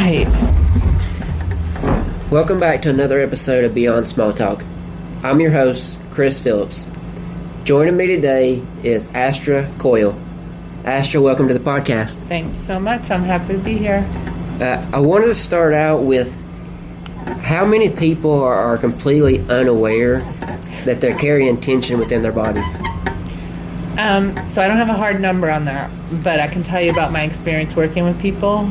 right. Welcome back to another episode of Beyond Small Talk. I'm your host, Chris Phillips. Joining me today is Astra Coyle. Astra, welcome to the podcast. Thanks so much. I'm happy to be here. I wanted to start out with how many people are completely unaware that they're carrying tension within their bodies? So I don't have a hard number on that, but I can tell you about my experience working with people.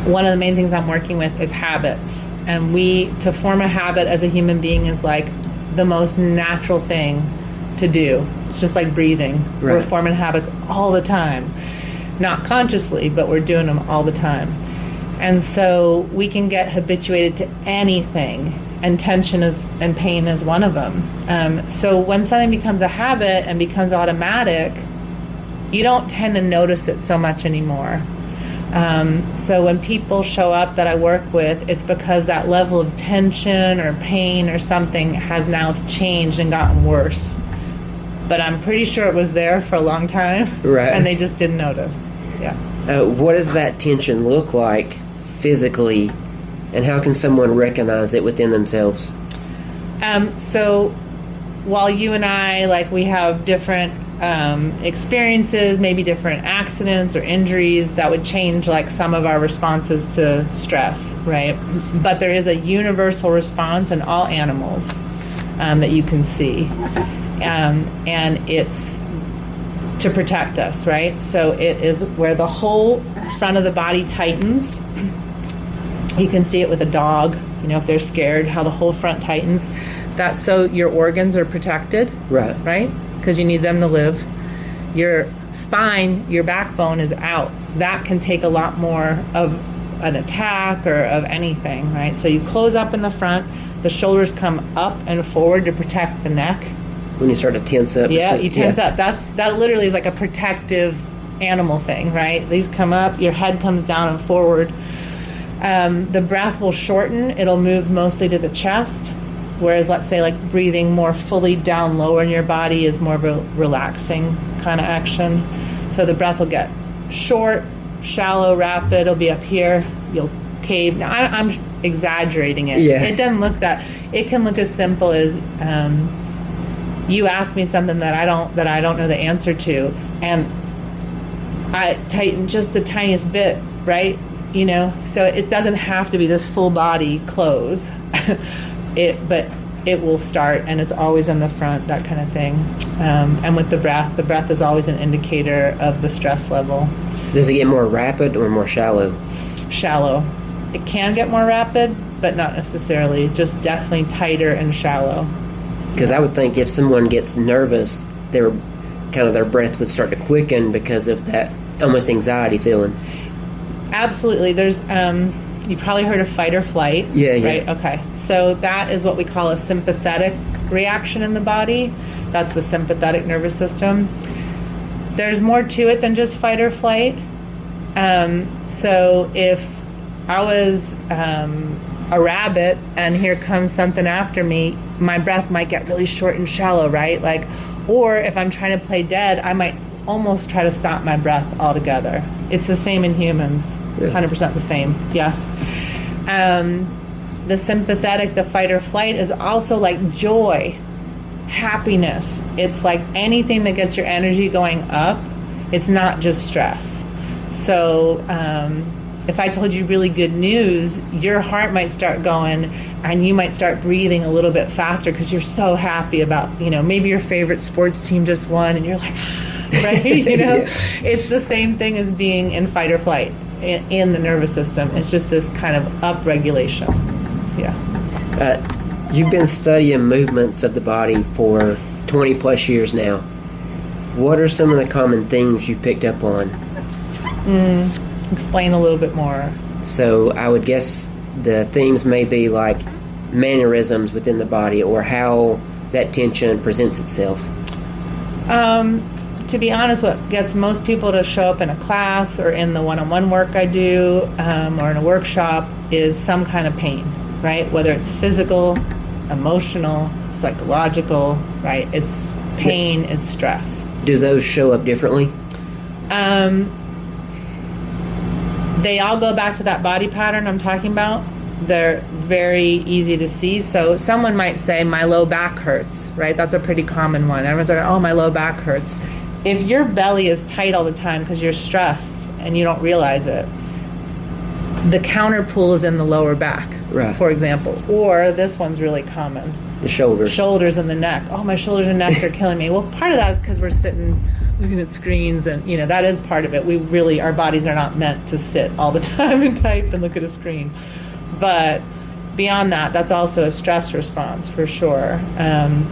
One of the main things I'm working with is habits. And to form a habit as a human being is like the most natural thing to do. It's just like breathing. Right. We're forming habits all the time. Not consciously, but we're doing them all the time. And so we can get habituated to anything, and tension and pain is one of them. So when something becomes a habit and becomes automatic, you don't tend to notice it so much anymore. So when people show up that I work with, it's because that level of tension or pain or something has now changed and gotten worse. But I'm pretty sure it was there for a long time, right? And they just didn't notice. Yeah. What does that tension look like physically, and how can someone recognize it within themselves? So while you and I, we have different experiences, maybe different accidents or injuries that would change some of our responses to stress, right? But there is a universal response in all animals that you can see. And it's to protect us, right? So it is where the whole front of the body tightens. You can see it with a dog, if they're scared, how the whole front tightens. That's so your organs are protected, right? Because you need them to live. Your spine, your backbone is out. That can take a lot more of an attack or of anything, right? So you close up in the front, the shoulders come up and forward to protect the neck. When you start to tense up. Yeah, you tense up. That literally is like a protective animal thing, right? These come up, your head comes down and forward. The breath will shorten. It'll move mostly to the chest, whereas let's say breathing more fully down lower in your body is more of a relaxing kind of action. So the breath will get short, shallow, rapid. It'll be up here. You'll cave. Now I'm exaggerating it. Yeah. It doesn't look that. It can look as simple as you ask me something that I don't know the answer to, and I tighten just the tiniest bit, right? So it doesn't have to be this full body close. But it will start, and it's always in the front, that kind of thing. And with the breath is always an indicator of the stress level. Does it get more rapid or more shallow? Shallow. It can get more rapid, but not necessarily. Just definitely tighter and shallow. Because I would think if someone gets nervous, their breath would start to quicken because of that almost anxiety feeling. Absolutely. There's you probably heard of fight or flight. Yeah. Right? Okay. So that is what we call a sympathetic reaction in the body. That's the sympathetic nervous system. There's more to it than just fight or flight. So if I was a rabbit and here comes something after me, my breath might get really short and shallow, right? Or if I'm trying to play dead, I might almost try to stop my breath altogether. It's the same in humans, 100% the same, yes. The sympathetic, the fight or flight, is also like joy, happiness. It's like anything that gets your energy going up. It's not just stress. So if I told you really good news, your heart might start going and you might start breathing a little bit faster because you're so happy about, maybe your favorite sports team just won and you're like, right? Yeah. It's the same thing as being in fight or flight in the nervous system. It's just this kind of upregulation. Yeah. You've been studying movements of the body for 20 plus years now. What are some of the common themes you've picked up on? Explain a little bit more. So I would guess the themes may be like mannerisms within the body or how that tension presents itself. To be honest, what gets most people to show up in a class or in the one-on-one work I do or in a workshop is some kind of pain, right? Whether it's physical, emotional, psychological, right? It's pain, it's stress. Do those show up differently? They all go back to that body pattern I'm talking about. They're very easy to see. So someone might say, my low back hurts, right? That's a pretty common one. Everyone's like, oh, my low back hurts. If your belly is tight all the time because you're stressed and you don't realize it, the counter pull is in the lower back, right, for example. Or this one's really common. The shoulders. Shoulders and the neck. Oh, my shoulders and neck are killing me. Well, part of that is because we're sitting looking at screens, and that is part of it. We really, our bodies are not meant to sit all the time and type and look at a screen. But beyond that, that's also a stress response for sure.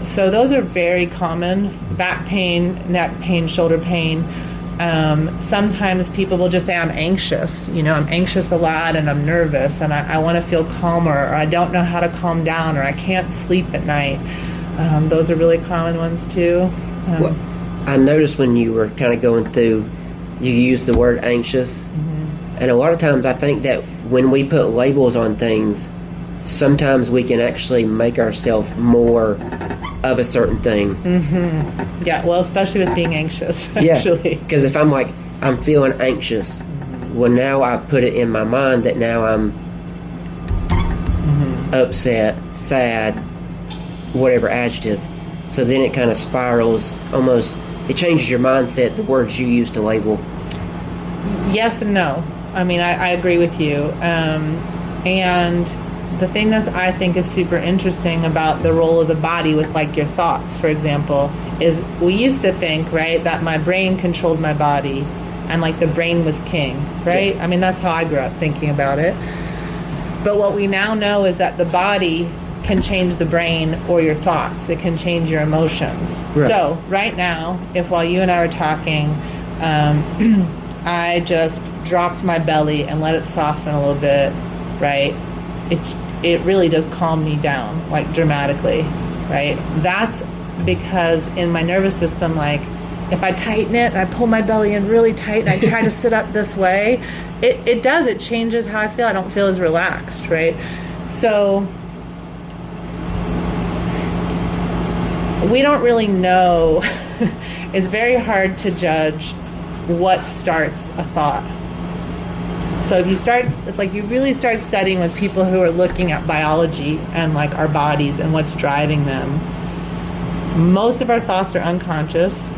So those are very common: back pain, neck pain, shoulder pain. Sometimes people will just say, I'm anxious. I'm anxious a lot, and I'm nervous, and I want to feel calmer, or I don't know how to calm down, or I can't sleep at night. Those are really common ones too. Well, I noticed when you were kind of going through, you used the word anxious. Mm-hmm. And a lot of times I think that when we put labels on things, sometimes we can actually make ourselves more of a certain thing. Mm-hmm. Yeah, well, especially with being anxious, actually. Yeah, because if I'm like, I'm feeling anxious, well, now I've put it in my mind that now I'm upset, sad, whatever adjective. So then it kind of spirals almost. It changes your mindset, the words you use to label. Yes and no. I mean, I agree with you. And the thing that I think is super interesting about the role of the body with, like, your thoughts, for example, is we used to think, right, that my brain controlled my body and, like, the brain was king, right? Yeah. I mean, that's how I grew up thinking about it. But what we now know is that the body can change the brain or your thoughts. It can change your emotions. Right. So right now, if while you and I were talking, I just dropped my belly and let it soften a little bit, right? It really does calm me down, like, dramatically, right? That's because in my nervous system, like, if I tighten it and I pull my belly in really tight and I try to sit up this way, it changes how I feel. I don't feel as relaxed, right? So we don't really know. It's very hard to judge what starts a thought. So if you really start studying with people who are looking at biology and, like, our bodies and what's driving them, most of our thoughts are unconscious.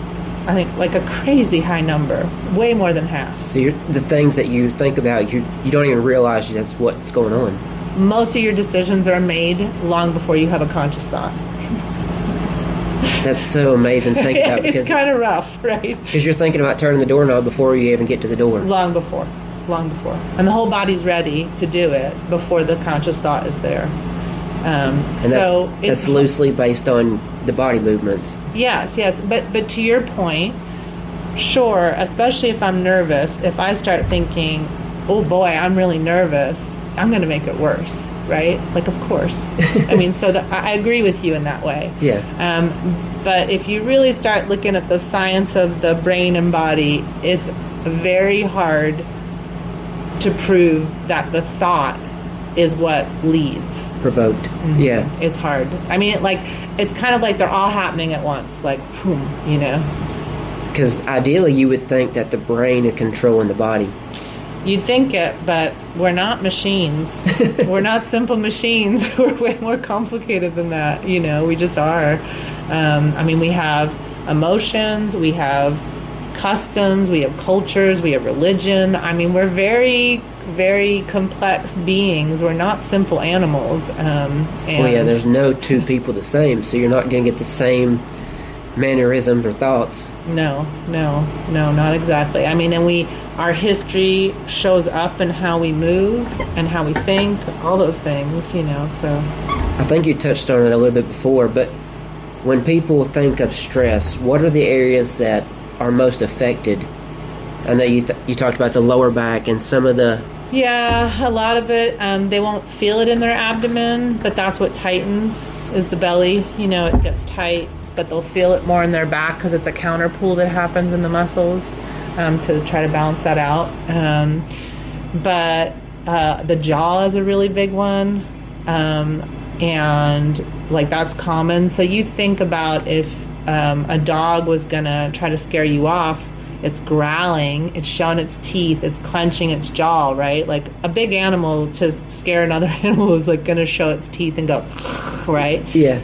I think, like, a crazy high number, way more than half. So the things that you think about, you don't even realize that's what's going on. Most of your decisions are made long before you have a conscious thought. That's so amazing to think about. It's kind of rough, right? Because you're thinking about turning the doorknob before you even get to the door. Long before. And the whole body's ready to do it before the conscious thought is there. And that's loosely based on the body movements. Yes. But to your point, sure, especially if I'm nervous, if I start thinking, oh boy, I'm really nervous, I'm going to make it worse, right? Like, of course. I mean, so I agree with you in that way. Yeah. But if you really start looking at the science of the brain and body, it's very hard to prove that the thought is what leads. Provoked. Mm-hmm. Yeah. It's hard. I mean, it's kind of like they're all happening at once, like, boom, Because ideally you would think that the brain is controlling the body. You'd think it, but we're not machines. We're not simple machines. We're way more complicated than that. We just are. I mean, we have emotions, we have customs, we have cultures, we have religion. I mean, we're very, very complex beings. We're not simple animals. There's no two people the same, so you're not going to get the same mannerisms or thoughts. No, not exactly. I mean, our history shows up in how we move and how we think, all those things, so. I think you touched on it a little bit before, but when people think of stress, what are the areas that are most affected? I know you talked about the lower back and some of the... Yeah, a lot of it, they won't feel it in their abdomen, but that's what tightens, is the belly. It gets tight, but they'll feel it more in their back because it's a counter pull that happens in the muscles to try to balance that out. But the jaw is a really big one, and, like, that's common. So you think about if a dog was going to try to scare you off, it's growling, it's showing its teeth, it's clenching its jaw, right? Like a big animal to scare another animal is like going to show its teeth and go, right? Yeah.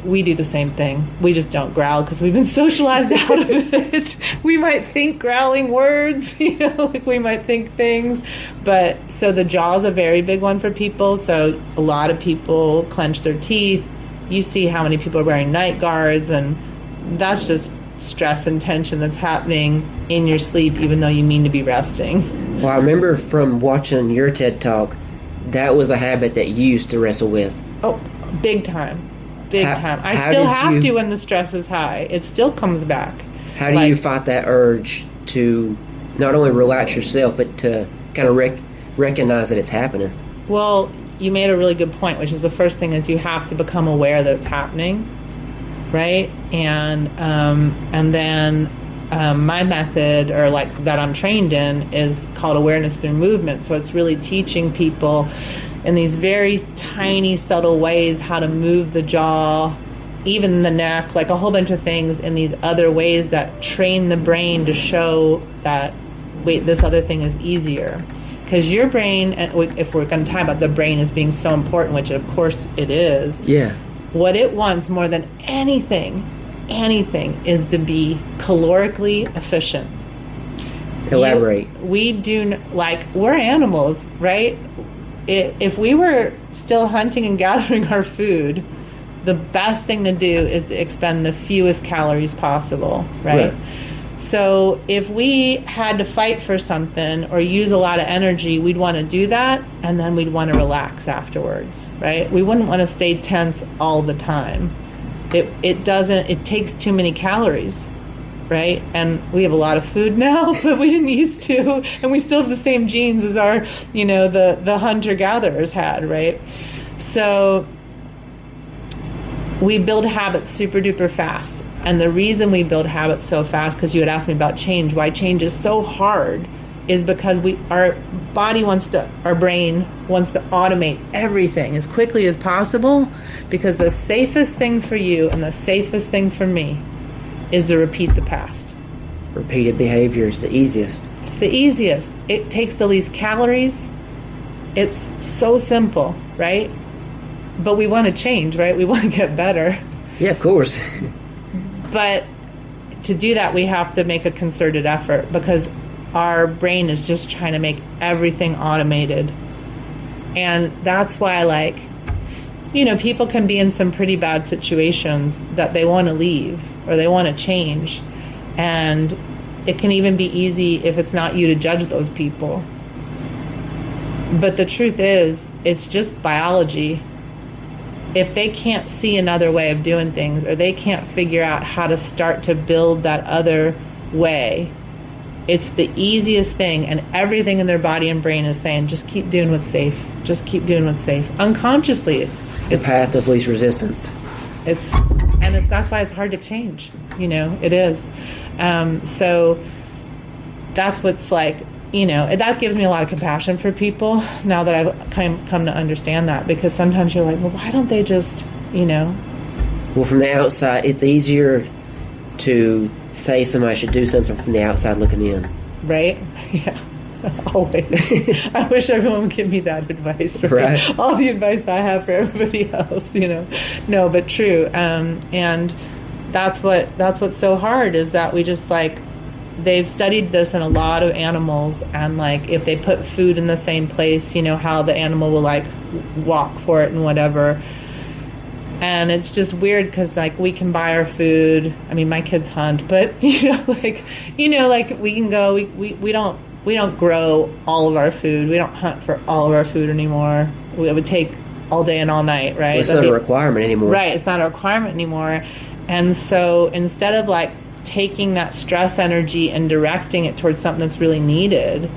We do the same thing. We just don't growl because we've been socialized out of it. We might think growling words, like we might think things. But so the jaw is a very big one for people. So a lot of people clench their teeth. You see how many people are wearing night guards, and that's just stress and tension that's happening in your sleep, even though you mean to be resting. Well, I remember from watching your TED Talk, that was a habit that you used to wrestle with. Oh, big time. Big time. I how still did have you- to when the stress is high. It still comes back. How do you fight that urge to not only relax yourself, but to kind of recognize that it's happening? Well, you made a really good point, which is the first thing is you have to become aware that it's happening, right? And then my method, or like that I'm trained in, is called awareness through movement. So it's really teaching people in these very tiny, subtle ways how to move the jaw, even the neck, like a whole bunch of things in these other ways that train the brain to show that, wait, this other thing is easier. Because your brain, and if we're going to talk about the brain as being so important, which of course it is, Yeah. what it wants more than anything is to be calorically efficient. Elaborate. We're animals, right? If we were still hunting and gathering our food, the best thing to do is to expend the fewest calories possible, right? So if we had to fight for something or use a lot of energy, we'd want to do that, and then we'd want to relax afterwards, right? We wouldn't want to stay tense all the time. It takes too many calories, right? And we have a lot of food now, but we didn't used to, and we still have the same genes as our, the hunter-gatherers had, right? So we build habits super duper fast. And the reason we build habits so fast, because you had asked me about change, why change is so hard, is because our brain wants to automate everything as quickly as possible, because the safest thing for you and the safest thing for me is to repeat the past. Repeated behavior is the easiest. It's the easiest. It takes the least calories. It's so simple, right? But we want to change, right? We want to get better. Yeah, of course. But to do that, we have to make a concerted effort, because our brain is just trying to make everything automated. And that's why, people can be in some pretty bad situations that they want to leave or they want to change. And it can even be easy, if it's not you, to judge those people. But the truth is, it's just biology. If they can't see another way of doing things, or they can't figure out how to start to build that other way, it's the easiest thing, and everything in their body and brain is saying, just keep doing what's safe. Just keep doing what's safe. Unconsciously. The path of least resistance. That's why it's hard to change. It is. So that's what's that gives me a lot of compassion for people now that I've come to understand that, because sometimes you're like, well, why don't they just, Well, from the outside, it's easier to say somebody should do something from the outside looking in. Right? Yeah. Always. I wish everyone would give me that advice. Right? All the advice I have for everybody else, No, but true. And that's what's so hard, is that we just they've studied this in a lot of animals, and if they put food in the same place, how the animal will walk for it and whatever. And it's just weird, because we can buy our food. I mean, my kids hunt, but we can go. We don't grow all of our food. We don't hunt for all of our food anymore. It would take all day and all night, right? Well, it's not a requirement anymore. Right, it's not a requirement anymore. And so instead of taking that stress energy and directing it towards something that's really needed,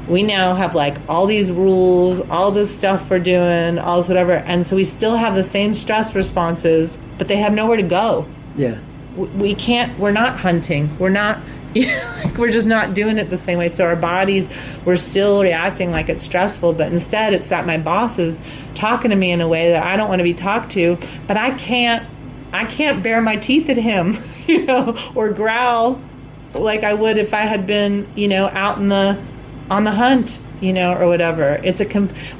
we now have all these rules, all this stuff we're doing, all this whatever, and so we still have the same stress responses, but they have nowhere to go. Yeah. We're not hunting, we're not we're just not doing it the same way. So our bodies, we're still reacting like it's stressful, but instead it's that my boss is talking to me in a way that I don't want to be talked to, but I can't bare my teeth at him, or growl like I would if I had been, out on the hunt, or whatever.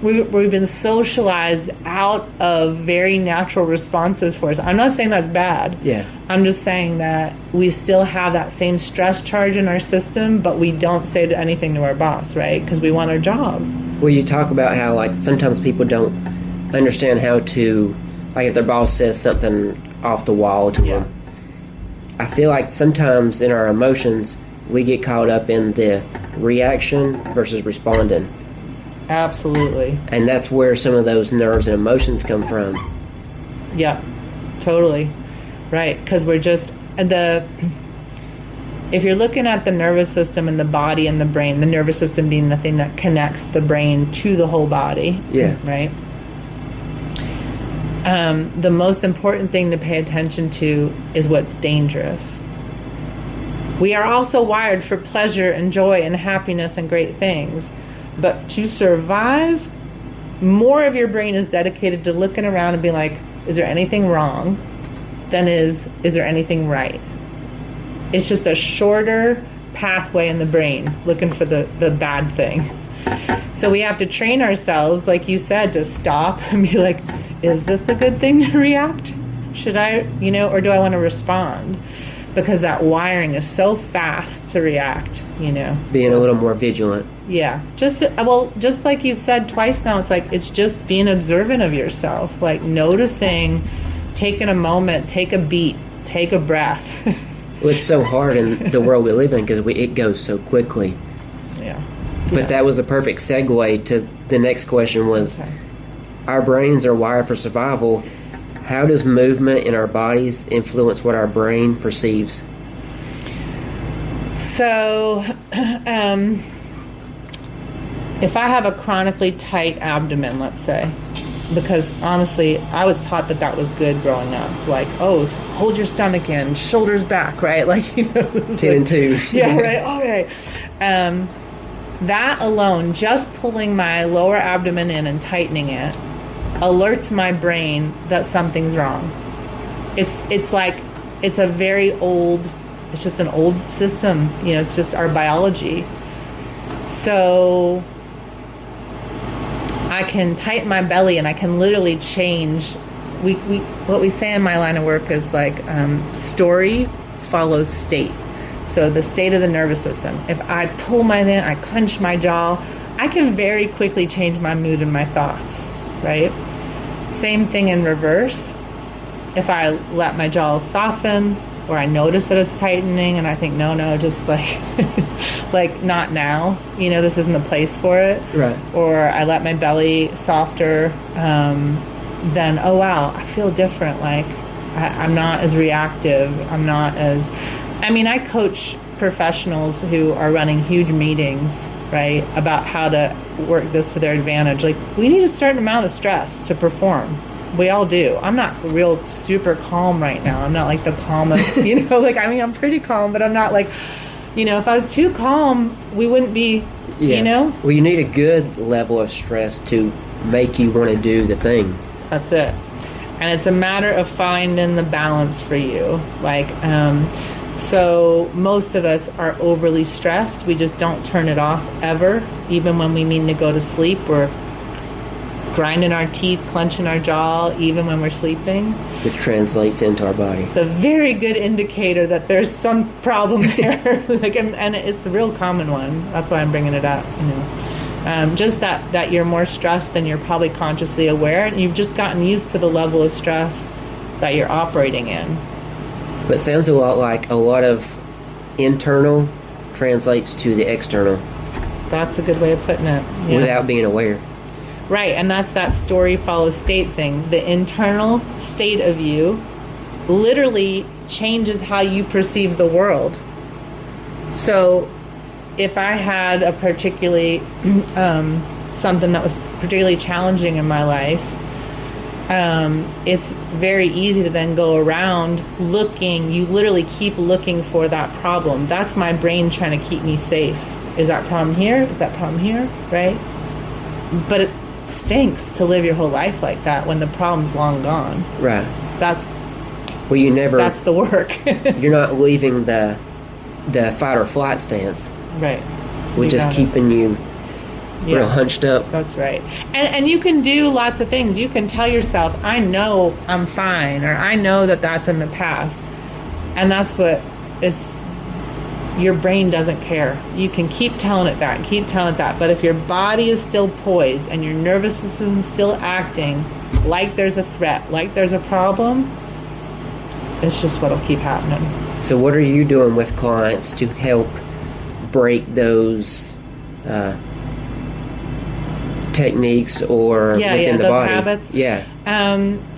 We've been socialized out of very natural responses for us. I'm not saying that's bad. Yeah. I'm just saying that we still have that same stress charge in our system, but we don't say anything to our boss, right? Because we want our job. Well, you talk about how, like, sometimes people don't understand how to, like, if their boss says something off the wall to them. I feel like sometimes in our emotions, we get caught up in the reaction versus responding. Absolutely. And that's where some of those nerves and emotions come from. Yeah, totally. Right, because we're just, if you're looking at the nervous system and the body and the brain, the nervous system being the thing that connects the brain to the whole body. Yeah. Right? The most important thing to pay attention to is what's dangerous. We are also wired for pleasure and joy and happiness and great things. But to survive, more of your brain is dedicated to looking around and being like, is there anything wrong? Than is there anything right? It's just a shorter pathway in the brain looking for the bad thing. So we have to train ourselves, like you said, to stop and be like, is this a good thing to react? Should I, or do I want to respond? Because that wiring is so fast to react, Being a little more vigilant. Yeah. Just like you've said twice now, it's just being observant of yourself, like noticing, taking a moment, take a beat, take a breath. Well, it's so hard in the world we live in because it goes so quickly. Yeah. But that was a perfect segue to the next question was, okay. Our brains are wired for survival. How does movement in our bodies influence what our brain perceives? So, if I have a chronically tight abdomen, let's say, because honestly, I was taught that was good growing up. Like, oh, hold your stomach in, shoulders back, right? Like, 10 and 2. Yeah, right. Okay. That alone, just pulling my lower abdomen in and tightening it, alerts my brain that something's wrong. It's like, it's a very old, it's just an old system, it's just our biology. So I can tighten my belly and I can literally change. What we say in my line of work is like, story follows state. So the state of the nervous system. If I pull I clench my jaw, I can very quickly change my mood and my thoughts, right? Same thing in reverse. If I let my jaw soften, or I notice that it's tightening and I think, no, just like not now, this isn't the place for it. Right. Or I let my belly softer, then, oh wow, I feel different. Like I'm not as reactive. I coach professionals who are running huge meetings, right, about how to work this to their advantage. Like, we need a certain amount of stress to perform. We all do. I'm not real super calm right now. I'm not like the calmest, I'm pretty calm, but I'm not like, if I was too calm, we wouldn't be, Well, you need a good level of stress to make you want to do the thing. That's it. And it's a matter of finding the balance for you. Like, so most of us are overly stressed. We just don't turn it off ever. Even when we mean to go to sleep, we're grinding our teeth, clenching our jaw, even when we're sleeping. Which translates into our body. It's a very good indicator that there's some problem there. and it's a real common one. That's why I'm bringing it up. Just that you're more stressed than you're probably consciously aware, and you've just gotten used to the level of stress that you're operating in. But it sounds a lot like a lot of internal translates to the external. That's a good way of putting it. Yeah. Without being aware. Right, and that's that story follows state thing. The internal state of you literally changes how you perceive the world. So if I had a particularly, something that was particularly challenging in my life, it's very easy to then go around looking, you literally keep looking for that problem. That's my brain trying to keep me safe. Is that problem here? Is that problem here? Right? But it stinks to live your whole life like that when the problem's long gone. Right. That's the work. You're not leaving the the fight or flight stance, Right. which You is got it. keeping you Yeah. real hunched up. That's right. And you can do lots of things. You can tell yourself, I know I'm fine, or I know that that's in the past. And that's what it's, your brain doesn't care. You can keep telling it that, keep telling it that. But if your body is still poised and your nervous system is still acting like there's a threat, like there's a problem, it's just what'll keep happening. So what are you doing with clients to help break those techniques or within the those body? habits. Yeah.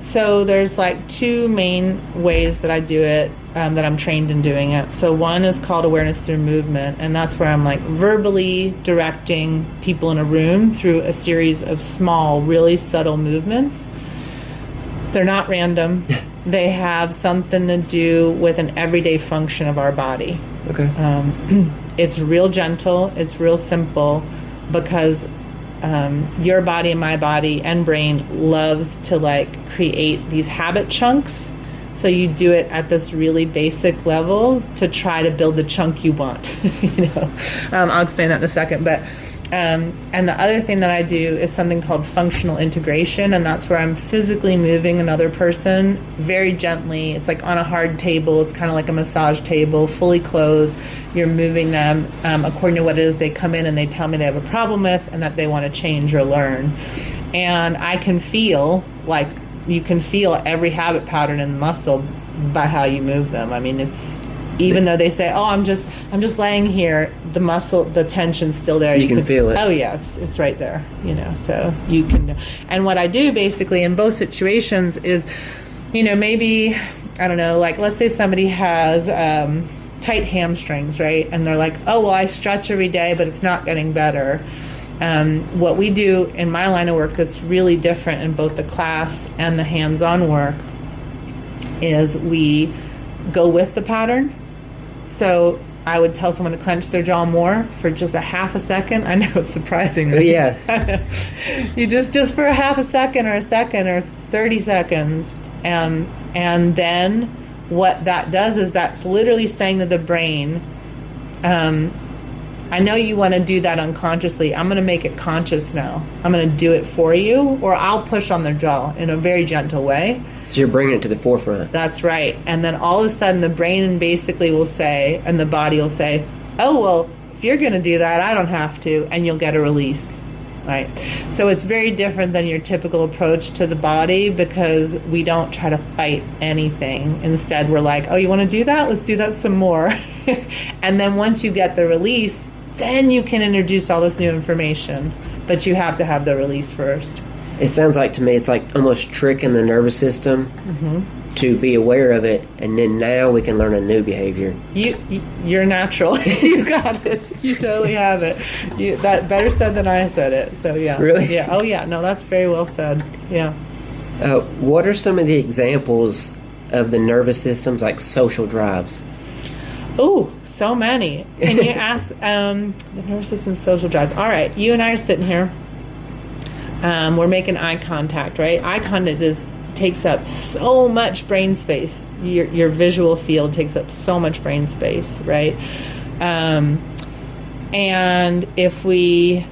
So there's like two main ways that I do it, that I'm trained in doing it. So one is called awareness through movement, and that's where I'm like verbally directing people in a room through a series of small, really subtle movements. They're not random. They have something to do with an everyday function of our body. Okay. It's real gentle, it's real simple, because your body and my body and brain loves to like create these habit chunks. So you do it at this really basic level to try to build the chunk you want. I'll explain that in a second. But and the other thing that I do is something called functional integration, and that's where I'm physically moving another person very gently. It's like on a hard table. It's kind of like a massage table, fully clothed. You're moving them according to what it is they come in and they tell me they have a problem with and that they want to change or learn. And I can feel, like, you can feel every habit pattern in the muscle by how you move them. I mean, it's, even though they say, "Oh, I'm just laying here," the muscle, the tension's still there. You can feel it. Oh yeah, it's right there. So you can. And what I do basically in both situations is, maybe, I don't know, like let's say somebody has tight hamstrings, right? And they're like, "Oh, well, I stretch every day, but it's not getting better." What we do in my line of work that's really different in both the class and the hands-on work is we go with the pattern. So I would tell someone to clench their jaw more for just a half a second. I know it's surprising, right? Yeah. You just for a half a second or 30 seconds. And then what that does is that's literally saying to the brain, I know you want to do that unconsciously. I'm going to make it conscious now. I'm going to do it for you, or I'll push on their jaw in a very gentle way. So you're bringing it to the forefront. That's right. And then all of a sudden the brain basically will say, and the body will say, "Oh, well, if you're going to do that, I don't have to," and you'll get a release. Right? So it's very different than your typical approach to the body, because we don't try to fight anything. Instead, we're like, "Oh, you want to do that? Let's do that some more." And then once you get the release, then you can introduce all this new information. But you have to have the release first. It sounds like to me it's like almost tricking the nervous system to be aware of it, and then now we can learn a new behavior. You're natural. You got it. You totally have it. That better said than I said it. So yeah. Really? Yeah. Oh yeah. No, that's very well said. Yeah. What are some of the examples of the nervous system's like social drives? Oh, so many. Can you ask the nervous system social drives? All right, you and I are sitting here. We're making eye contact, right? Eye contact takes up so much brain space. Your visual field takes up so much brain space, right? And if we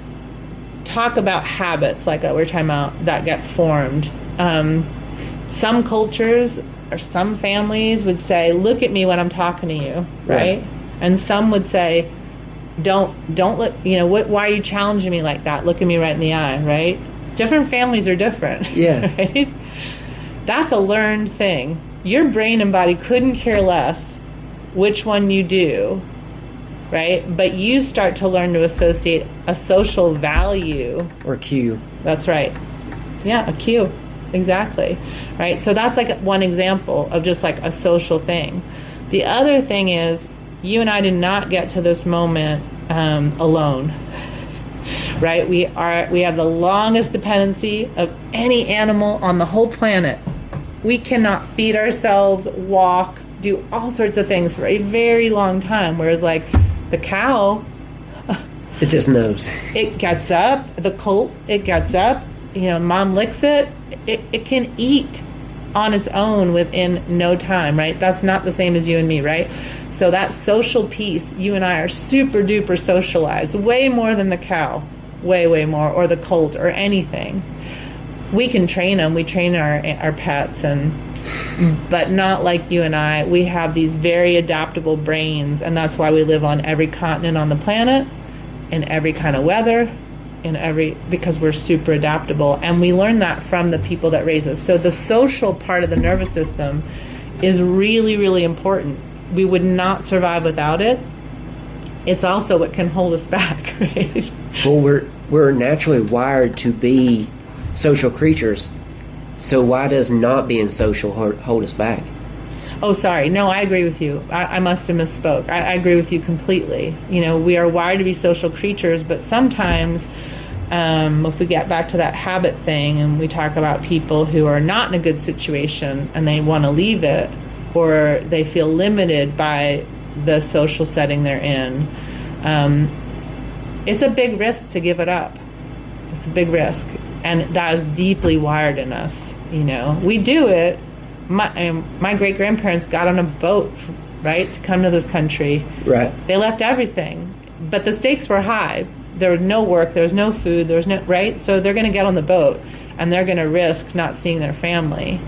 talk about habits, like we're talking about, that get formed, some cultures or some families would say, "Look at me when I'm talking to you," right? And some would say, don't look, why are you challenging me like that? Look at me right in the eye, right? Different families are different. Yeah. Right? That's a learned thing. Your brain and body couldn't care less which one you do, right? But you start to learn to associate a social value. Or cue. That's right. Yeah, a cue. Exactly. Right? So that's like one example of just like a social thing. The other thing is, you and I did not get to this moment alone. Right? We have the longest dependency of any animal on the whole planet. We cannot feed ourselves, walk, do all sorts of things for a very long time. Whereas like the cow, it just knows. It gets up, the colt, it gets up, mom licks it, it can eat on its own within no time, right? That's not the same as you and me, right? So that social piece, you and I are super duper socialized, way more than the cow, way more, or the colt or anything. We can train them. We train our pets, but not like you and I. We have these very adaptable brains, and that's why we live on every continent on the planet, in every kind of weather, because we're super adaptable. And we learn that from the people that raise us. So the social part of the nervous system is really, really important. We would not survive without it. It's also what can hold us back, right? Well, we're naturally wired to be social creatures, so why does not being social hold us back? Oh, sorry. No, I agree with you. I must have misspoke. I agree with you completely. We are wired to be social creatures, but sometimes if we get back to that habit thing and we talk about people who are not in a good situation and they want to leave it, or they feel limited by the social setting they're in, it's a big risk to give it up. It's a big risk. And that is deeply wired in us. We do it. My great-grandparents got on a boat, right, to come to this country. Right. They left everything, but the stakes were high. There was no work, there was no food, there was no, right? So they're going to get on the boat, and they're going to risk not seeing their family.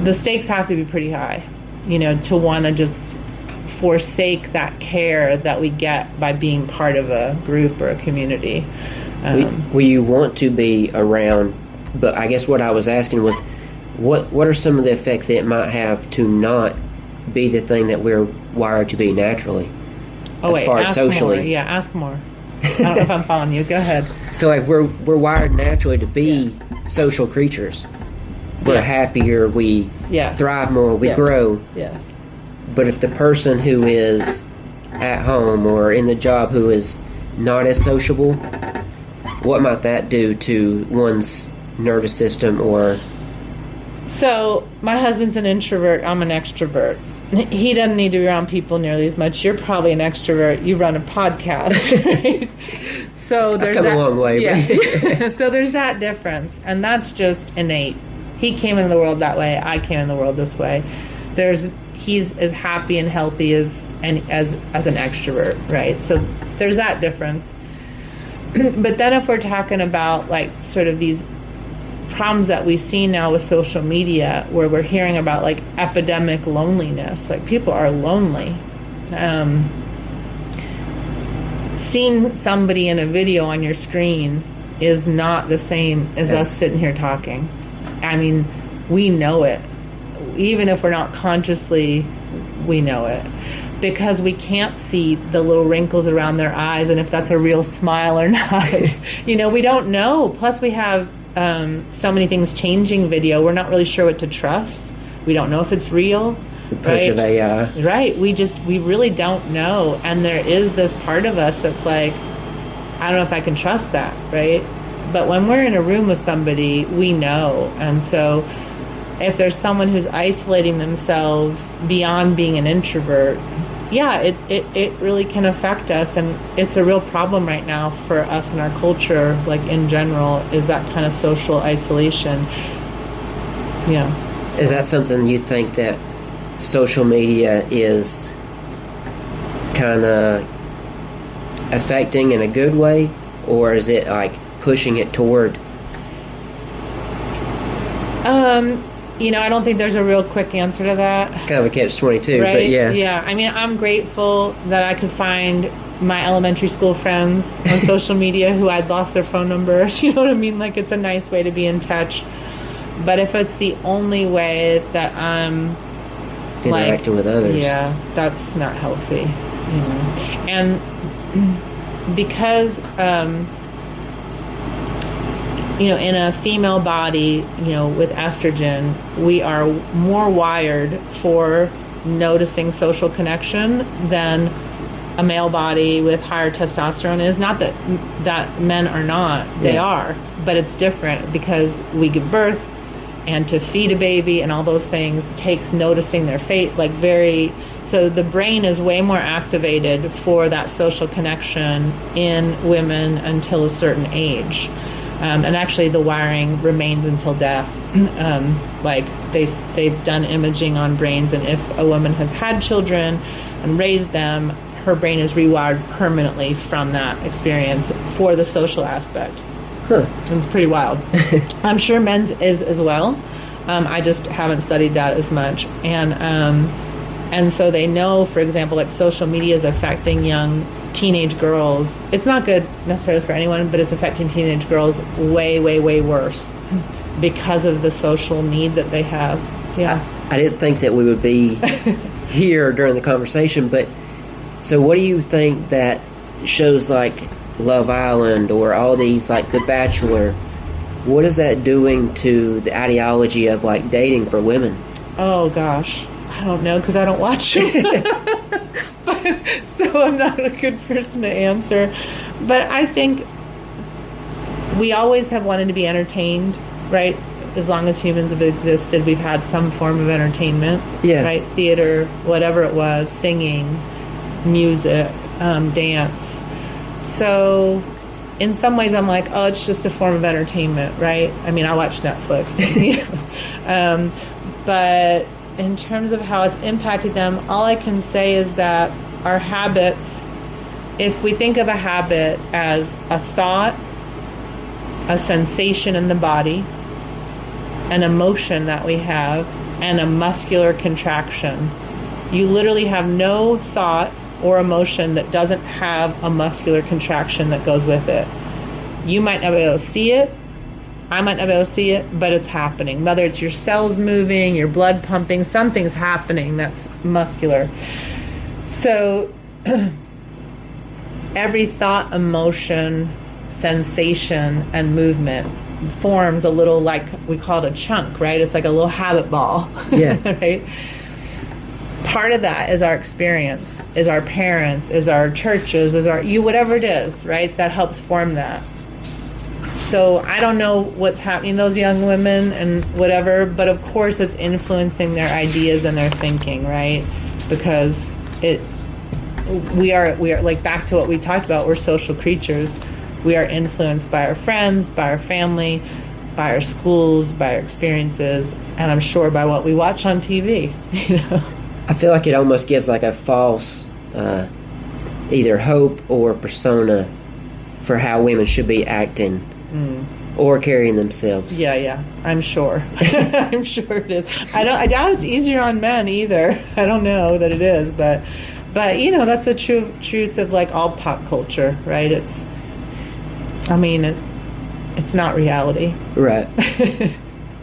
The stakes have to be pretty high, to want to just forsake that care that we get by being part of a group or a community. We want to be around, but I guess what I was asking was, what are some of the effects it might have to not be the thing that we're wired to be naturally? As far as socially. More. Yeah, ask more. I don't know if I'm following you. Go ahead. So we're wired naturally to be social creatures. We're happier, we thrive more, we grow. Yes. But if the person who is at home or in the job who is not as sociable, what might that do to one's nervous system? Or so my husband's an introvert, I'm an extrovert. He doesn't need to be around people nearly as much. You're probably an extrovert, you run a podcast, right? So there's I've come a long way. Yeah. So there's that difference, and that's just innate. He came into the world that way, I came in the world this way. He's as happy and healthy as an extrovert, right? So there's that difference. But then if we're talking about like sort of these problems that we see now with social media, where we're hearing about like epidemic loneliness, like people are lonely. Seeing somebody in a video on your screen is not the same as us sitting here talking. I mean, we know it. Even if we're not consciously, we know it. Because we can't see the little wrinkles around their eyes and if that's a real smile or not. We don't know. Plus we have so many things changing video. We're not really sure what to trust. We don't know if it's real. The push of AI. Right. We really don't know. And there is this part of us that's like, I don't know if I can trust that, right? But when we're in a room with somebody, we know. And so if there's someone who's isolating themselves beyond being an introvert, it really can affect us. And it's a real problem right now for us in our culture, like in general, is that kind of social isolation. Yeah. So. Is that something you think that social media is kind of affecting in a good way, or is it like pushing it toward? I don't think there's a real quick answer to that. It's kind of a catch-22, right? But yeah. Yeah, I mean, I'm grateful that I could find my elementary school friends on social media who I'd lost their phone number. You know what I mean? Like, it's a nice way to be in touch. But if it's the only way that I'm interacting with others, that's not healthy. And because in a female body, with estrogen, we are more wired for noticing social connection than a male body with higher testosterone is. Not that men are not, they are, but it's different because we give birth, and to feed a baby and all those things takes noticing their fate, so the brain is way more activated for that social connection in women until a certain age. And actually the wiring remains until death. Like they've done imaging on brains, and if a woman has had children and raised them, her brain is rewired permanently from that experience for the social aspect. Huh. It's pretty wild. I'm sure men's is as well. I just haven't studied that as much. And so they know, for example, like social media is affecting young teenage girls. It's not good necessarily for anyone, but it's affecting teenage girls way, way, way worse because of the social need that they have. Yeah. I didn't think that we would be here during the conversation, but so what do you think that shows like Love Island or all these, like The Bachelor, what is that doing to the ideology of like dating for women? Oh gosh, I don't know, because I don't watch them. So I'm not a good person to answer. But I think we always have wanted to be entertained, right? As long as humans have existed, we've had some form of entertainment, right? Theater, whatever it was, singing, music, dance. So in some ways I'm like, oh, it's just a form of entertainment, right? I mean, I watch Netflix. But in terms of how it's impacted them, all I can say is that our habits, if we think of a habit as a thought, a sensation in the body, an emotion that we have, and a muscular contraction, you literally have no thought or emotion that doesn't have a muscular contraction that goes with it. You might not be able to see it, I might not be able to see it, but it's happening. Whether it's your cells moving, your blood pumping, something's happening that's muscular. So every thought, emotion, sensation, and movement forms a little, like we call it a chunk, right? It's like a little habit ball. Yeah. Right? Part of that is our experience, is our parents, is our churches, is our whatever it is, right? That helps form that. So I don't know what's happening to those young women and whatever, but of course it's influencing their ideas and their thinking, right? Because we are like, back to what we talked about, we're social creatures. We are influenced by our friends, by our family, by our schools, by our experiences, and I'm sure by what we watch on TV, you know? I feel like it almost gives like a false either hope or persona for how women should be acting or carrying themselves. Yeah, I'm sure. I'm sure it is. I doubt it's easier on men either. I don't know that it is, but you know, that's the truth of like all pop culture, right? It's not reality. Right.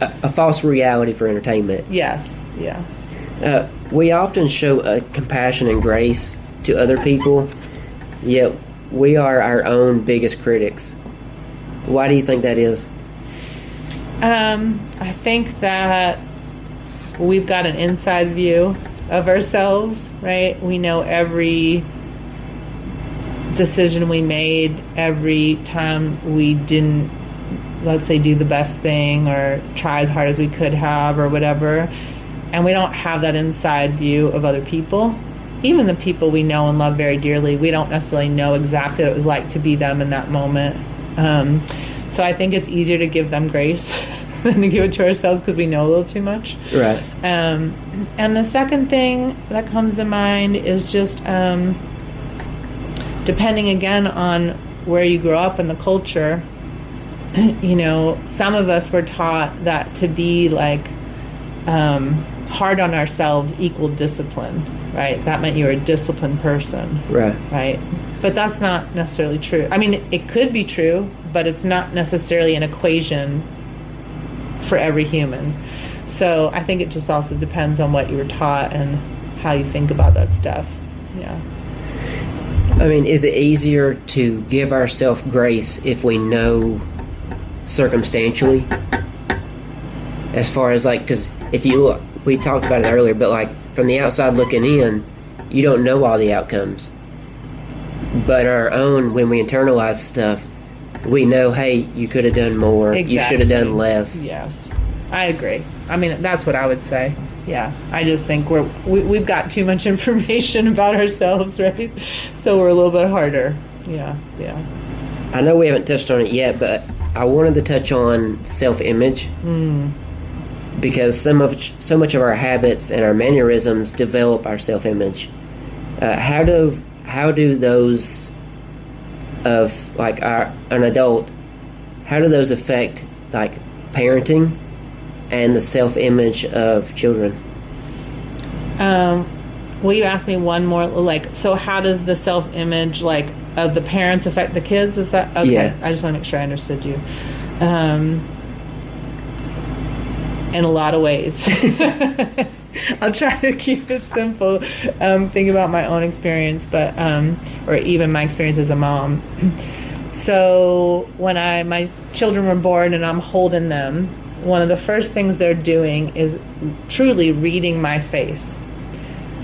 a false reality for entertainment. Yes. We often show compassion and grace to other people, yet we are our own biggest critics. Why do you think that is? I think that we've got an inside view of ourselves, right? We know every decision we made, every time we didn't, let's say, do the best thing or try as hard as we could have or whatever. And we don't have that inside view of other people. Even the people we know and love very dearly, we don't necessarily know exactly what it was like to be them in that moment. So I think it's easier to give them grace than to give it to ourselves because we know a little too much. Right. And the second thing that comes to mind is just depending again on where you grow up in the culture. You know, some of us were taught that to be like hard on ourselves equaled discipline, right? That meant you were a disciplined person. Right? But that's not necessarily true. I mean, it could be true, but it's not necessarily an equation for every human. So I think it just also depends on what you were taught and how you think about that stuff. Yeah. I mean, is it easier to give ourselves grace if we know circumstantially? As far as like, because if you look, we talked about it earlier, but like from the outside looking in, you don't know all the outcomes. But our own, when we internalize stuff, we know, hey, you could have done more. Exactly. You should have done less. Yes, I agree. I mean, that's what I would say. Yeah, I just think we've got too much information about ourselves, right? So we're a little bit harder. Yeah. I know we haven't touched on it yet, but I wanted to touch on self-image because so much of our habits and our mannerisms develop our self-image. How do those of like an adult? How do those affect like parenting and the self-image of children? Will you ask me one more? Like, so how does the self-image like of the parents affect the kids? Is that okay? Yeah. I just want to make sure I understood you. In a lot of ways. I'll try to keep it simple. Think about my own experience, but or even my experience as a mom. So when my children were born and I'm holding them, one of the first things they're doing is truly reading my face.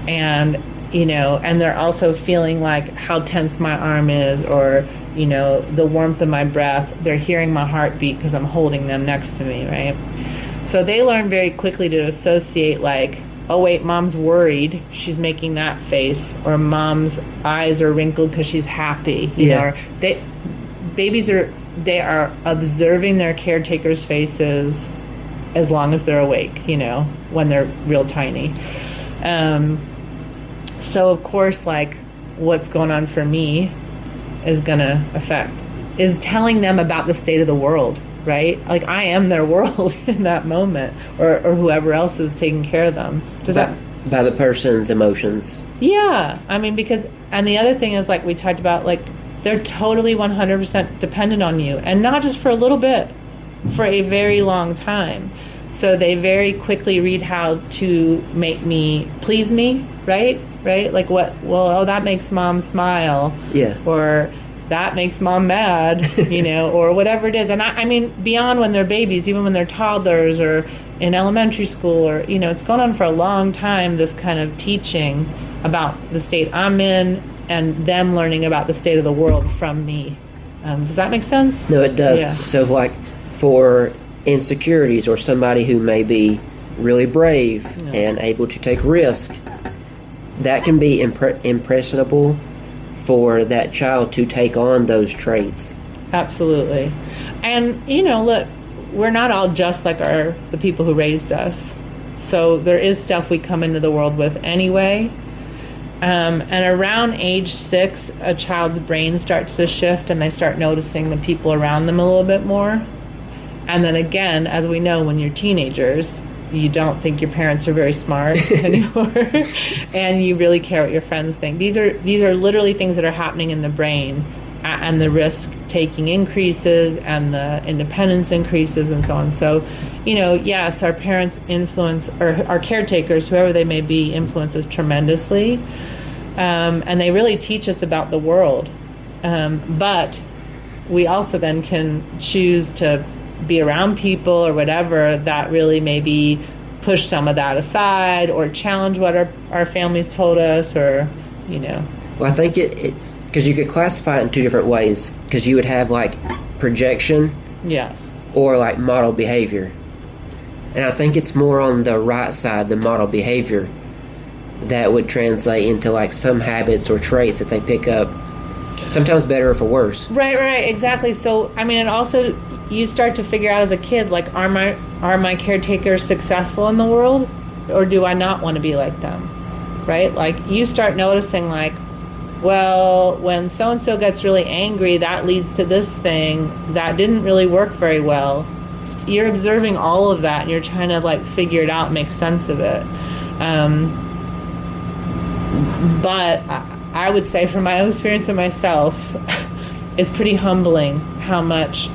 And, and they're also feeling like how tense my arm is or, the warmth of my breath. They're hearing my heartbeat because I'm holding them next to me, right? So they learn very quickly to associate like, oh wait, mom's worried, she's making that face, or mom's eyes are wrinkled because she's happy. Or babies are observing their caretakers' faces as long as they're awake, when they're real tiny. So of course, like what's going on for me is telling them about the state of the world, right? Like I am their world in that moment, or whoever else is taking care of them. By the person's emotions? Yeah. I mean, and the other thing is like we talked about, like they're totally 100% dependent on you, and not just for a little bit, for a very long time. So they very quickly read how to make me please me, right? Like that makes mom smile. Yeah. Or that makes mom mad, or whatever it is. And I mean, beyond when they're babies, even when they're toddlers or in elementary school, or, it's gone on for a long time, this kind of teaching about the state I'm in and them learning about the state of the world from me. Does that make sense? No, it does. Yeah. So like for insecurities or somebody who may be really brave and able to take risk, that can be impressionable for that child to take on those traits. Absolutely. And, look, we're not all just like the people who raised us. So there is stuff we come into the world with anyway. And around age 6, a child's brain starts to shift and they start noticing the people around them a little bit more. And then again, as we know, when you're teenagers, you don't think your parents are very smart anymore, and you really care what your friends think. These are literally things that are happening in the brain, and the risk-taking increases, and the independence increases, and so on. So, yes, our parents influence, or our caretakers, whoever they may be, influence us tremendously, and they really teach us about the world. But we also then can choose to be around people or whatever that really maybe push some of that aside or challenge what our families told us, or Well, I think it because you could classify it in two different ways, because you would have like projection, yes, or like model behavior. And I think it's more on the right side, the model behavior, that would translate into like some habits or traits that they pick up, sometimes better or for worse. Right, exactly. So I mean, and also you start to figure out as a kid, like, are my caretakers successful in the world, or do I not want to be like them, right? Like, you start noticing, like, well, when so-and-so gets really angry, that leads to this thing that didn't really work very well. You're observing all of that, and you're trying to, like, figure it out and make sense of it. But I would say from my own experience with myself, it's pretty humbling how much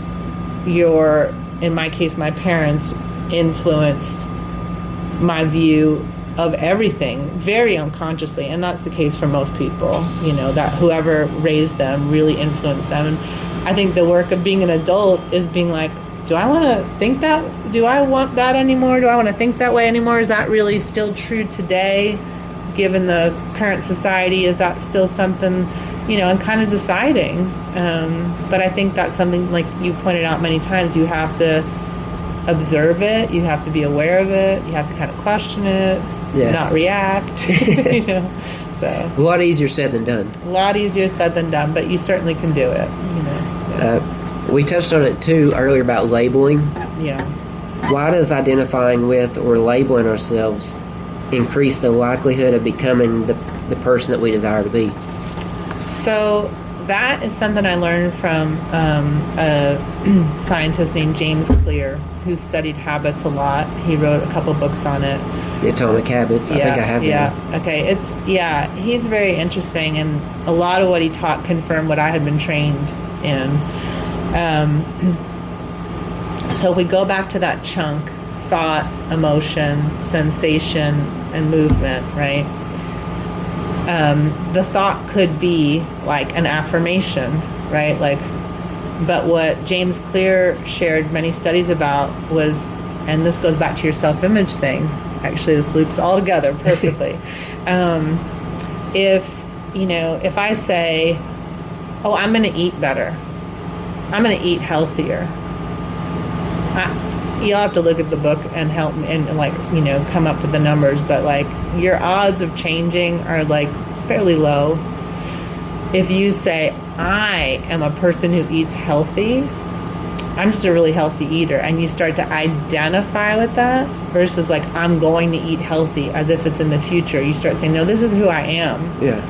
in my case, my parents influenced my view of everything very unconsciously. And that's the case for most people, that whoever raised them really influenced them. And I think the work of being an adult is being like, do I want to think that? Do I want that anymore? Do I want to think that way anymore? Is that really still true today, given the current society? Is that still something, and kind of deciding. But I think that's something, like you pointed out many times, you have to observe it, you have to be aware of it, you have to kind of question it, not react, So A lot easier said than done. A lot easier said than done, but you certainly can do it. We touched on it too earlier about labeling. Yeah. Why does identifying with or labeling ourselves increase the likelihood of becoming the person that we desire to be? So that is something I learned from a scientist named James Clear, who studied habits a lot. He wrote a couple books on it. The Atomic Habits. I think I have that. Okay. He's very interesting, and a lot of what he taught confirmed what I had been trained in. So if we go back to that chunk: thought, emotion, sensation, and movement, right? The thought could be like an affirmation, right? But what James Clear shared many studies about was, and this goes back to your self-image thing. Actually, this loops all together perfectly. If I say, "Oh, I'm going to eat better. I'm going to eat healthier," you'll have to look at the book and help me and come up with the numbers, but your odds of changing are fairly low. If you say, "I am a person who eats healthy, I'm just a really healthy eater," and you start to identify with that versus "I'm going to eat healthy," as if it's in the future, you start saying, "No, this is who I am." Yeah.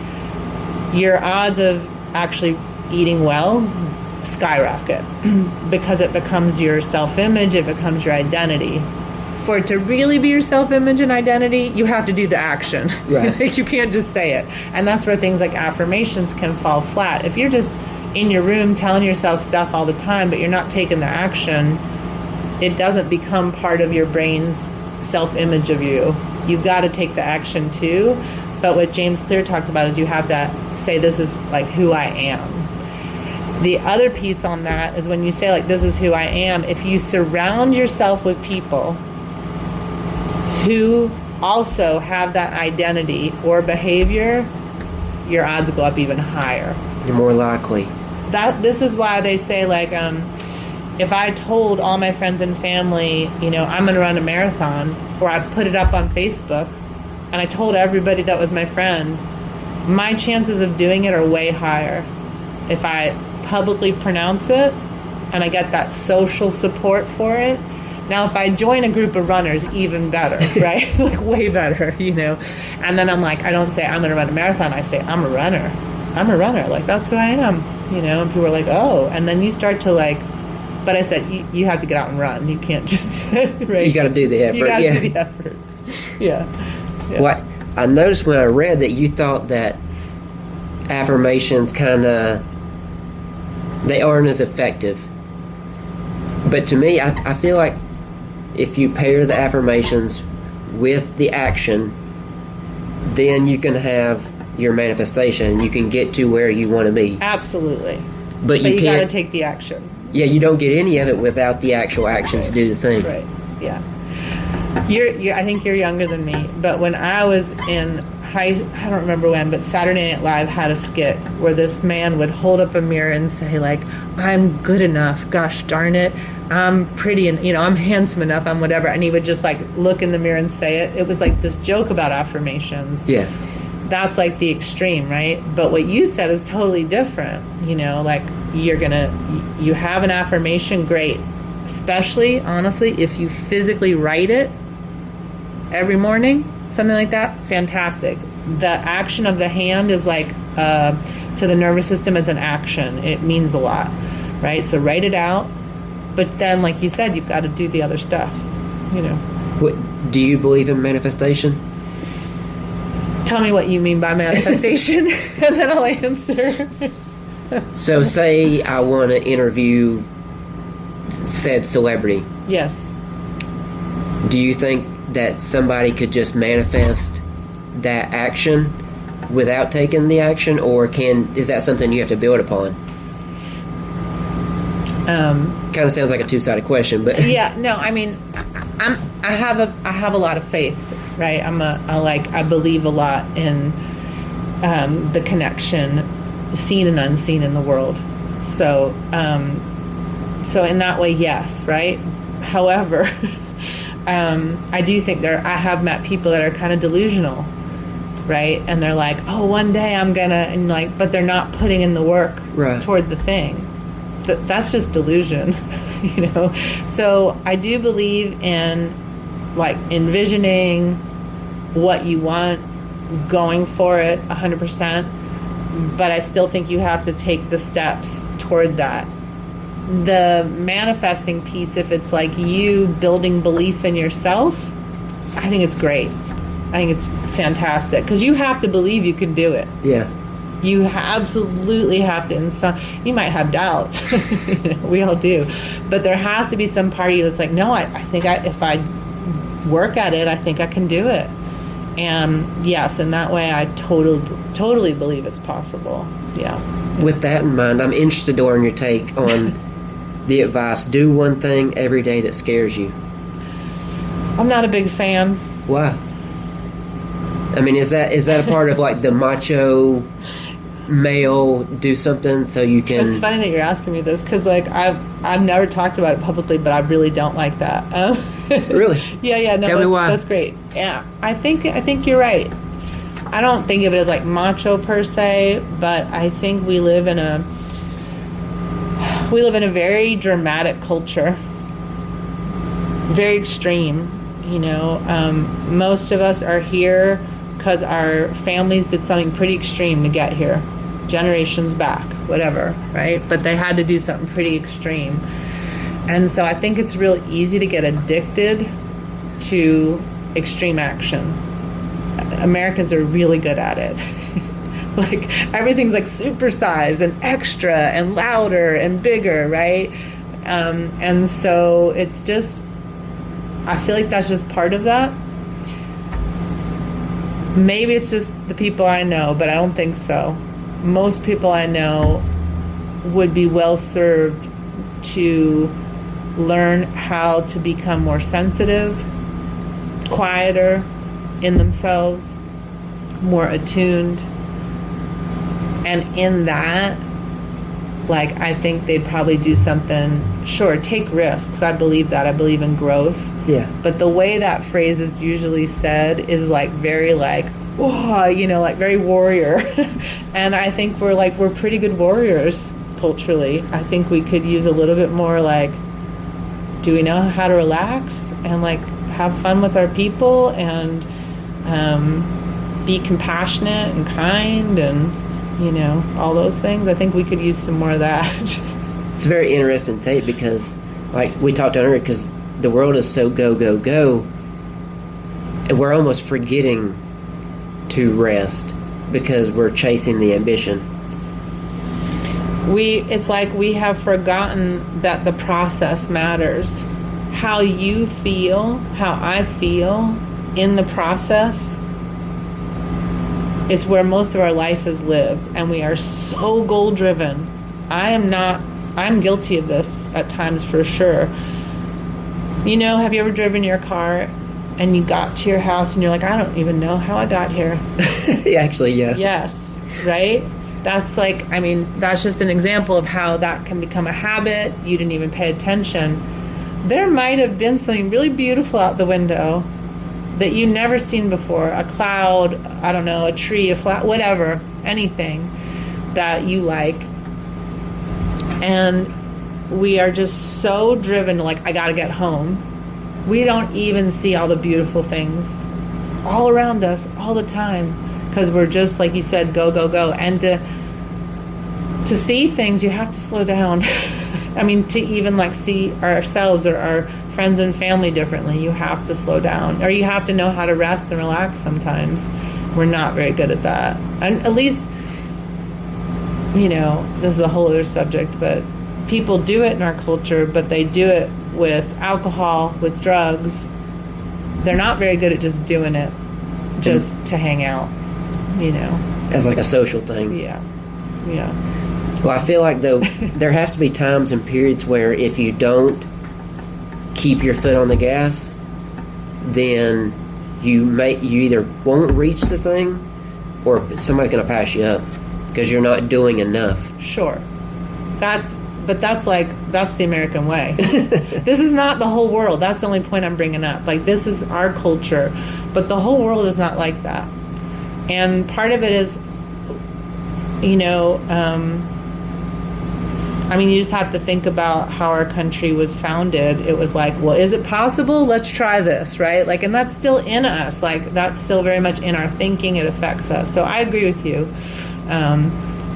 Your odds of actually eating well skyrocket because it becomes your self-image, it becomes your identity. For it to really be your self-image and identity, you have to do the action. Right. You can't just say it. And that's where things like affirmations can fall flat. If you're just in your room telling yourself stuff all the time, but you're not taking the action, it doesn't become part of your brain's self-image of you. You've got to take the action too. But what James Clear talks about is you have to say, "This is who I am." The other piece on that is when you say "this is who I am," if you surround yourself with people who also have that identity or behavior, your odds go up even higher. You're more likely. This is why they say if I told all my friends and family, I'm going to run a marathon, or I put it up on Facebook and I told everybody that was my friend, my chances of doing it are way higher if I publicly pronounce it and I get that social support for it. Now, if I join a group of runners, even better, right? Way better, And then I'm I don't say I'm going to run a marathon. I say I'm a runner. I'm a runner. That's who I am, And people are "Oh," and then you start to but I said you have to get out and run. You can't just right. You got to do the effort. You got to do the effort. Yeah. What I noticed when I read that you thought that affirmations they aren't as effective. But to me, I feel like if you pair the affirmations with the action, then you can have your manifestation. You can get to where you want to be. Absolutely. But you got to can't take the action. Yeah, you don't get any of it without the actual action to do the thing. Right. Yeah. I think you're younger than me, but when I was in I don't remember when, but Saturday Night Live had a skit where this man would hold up a mirror and say "I'm good enough, gosh darn it, I'm pretty, and I'm handsome enough, I'm whatever," and he would just look in the mirror and say it. It was this joke about affirmations. Yeah. That's the extreme, right? But what you said is totally different. You have an affirmation, great. Especially, honestly, if you physically write it every morning, something like that, fantastic. The action of the hand is to the nervous system as an action. It means a lot, right? So write it out, but then, like you said, you've got to do the other stuff, What do you believe in manifestation? Tell me what you mean by manifestation, and then I'll answer. So say I want to interview said celebrity. Yes. Do you think that somebody could just manifest that action without taking the action, or is that something you have to build upon? Kind of sounds like a two-sided question, but yeah, no, I mean, I have a lot of faith, right? I believe a lot in the connection, seen and unseen in the world. So in that way, yes, right? However, I do think I have met people that are kind of delusional, right? And they're "Oh, one day I'm gonna," and but they're not putting in the work right. toward the thing. that's just delusion, you know. So I do believe in like envisioning what you want, going for it 100%, but I still think you have to take the steps toward that. The manifesting piece, if it's like you building belief in yourself, I think it's great. I think it's fantastic because you have to believe you can do it. Yeah. You absolutely have to. You might have doubts. We all do. But there has to be some part of you that's like, no, I think if I work at it, I think I can do it. And yes, in that way, I totally believe it's possible. Yeah. With that in mind, I'm interested to learn your take on the advice, do one thing every day that scares you. I'm not a big fan. Why? I mean, is that a part of like the macho male do something so you can... It's funny that you're asking me this because like I've never talked about it publicly, but I really don't like that. Really? Yeah. No, Tell me why. That's great. Yeah, I think you're right. I don't think of it as like macho per se, but I think we live in a very dramatic culture, very extreme. You know, most of us are here because our families did something pretty extreme to get here, generations back, whatever, right? But they had to do something pretty extreme. And so I think it's real easy to get addicted to extreme action. Americans are really good at it. Like everything's like supersized and extra and louder and bigger, right? And so it's just, I feel like that's just part of that. Maybe it's just the people I know, but I don't think so. Most people I know would be well served to learn how to become more sensitive, quieter in themselves, more attuned. And in that, like, I think they'd probably do something, sure, take risks. I believe that. I believe in growth. Yeah. But the way that phrase is usually said is like very like, oh, you know, like very warrior. And I think we're pretty good warriors culturally. I think we could use a little bit more like, do we know how to relax and like have fun with our people and be compassionate and kind and, you know, all those things. I think we could use some more of that. It's a very interesting take because, like we talked earlier, because the world is so go, go, go, and we're almost forgetting to rest because we're chasing the ambition. It's like we have forgotten that the process matters. How you feel, how I feel in the process is where most of our life is lived, and we are so goal driven. I'm guilty of this at times for sure. You know, have you ever driven your car and you got to your house and you're like, I don't even know how I got here? Actually, yeah. Yes, right? That's like, I mean, that's just an example of how that can become a habit. You didn't even pay attention. There might have been something really beautiful out the window that you never seen before. A cloud, I don't know, a tree, a flower, whatever, anything that you like. And we are just so driven to like, I gotta get home. We don't even see all the beautiful things all around us all the time because we're just, like you said, go, go, go. And to see things, you have to slow down. I mean, to even like see ourselves or our friends and family differently, you have to slow down, or you have to know how to rest and relax sometimes. We're not very good at that. And at least, you know, this is a whole other subject, but people do it in our culture, but they do it with alcohol, with drugs. They're not very good at just doing it just to hang out, you know. As like a social thing. Yeah. Well, I feel like, though, there has to be times and periods where if you don't keep your foot on the gas, then you either won't reach the thing or somebody's going to pass you up because you're not doing enough. Sure. That's the American way. This is not the whole world. That's the only point I'm bringing up. Like, this is our culture, but the whole world is not like that. And part of it is, you know, I mean, you just have to think about how our country was founded. It was like, well, is it possible? Let's try this, right? Like, and that's still in us. Like, that's still very much in our thinking. It affects us. So I agree with you.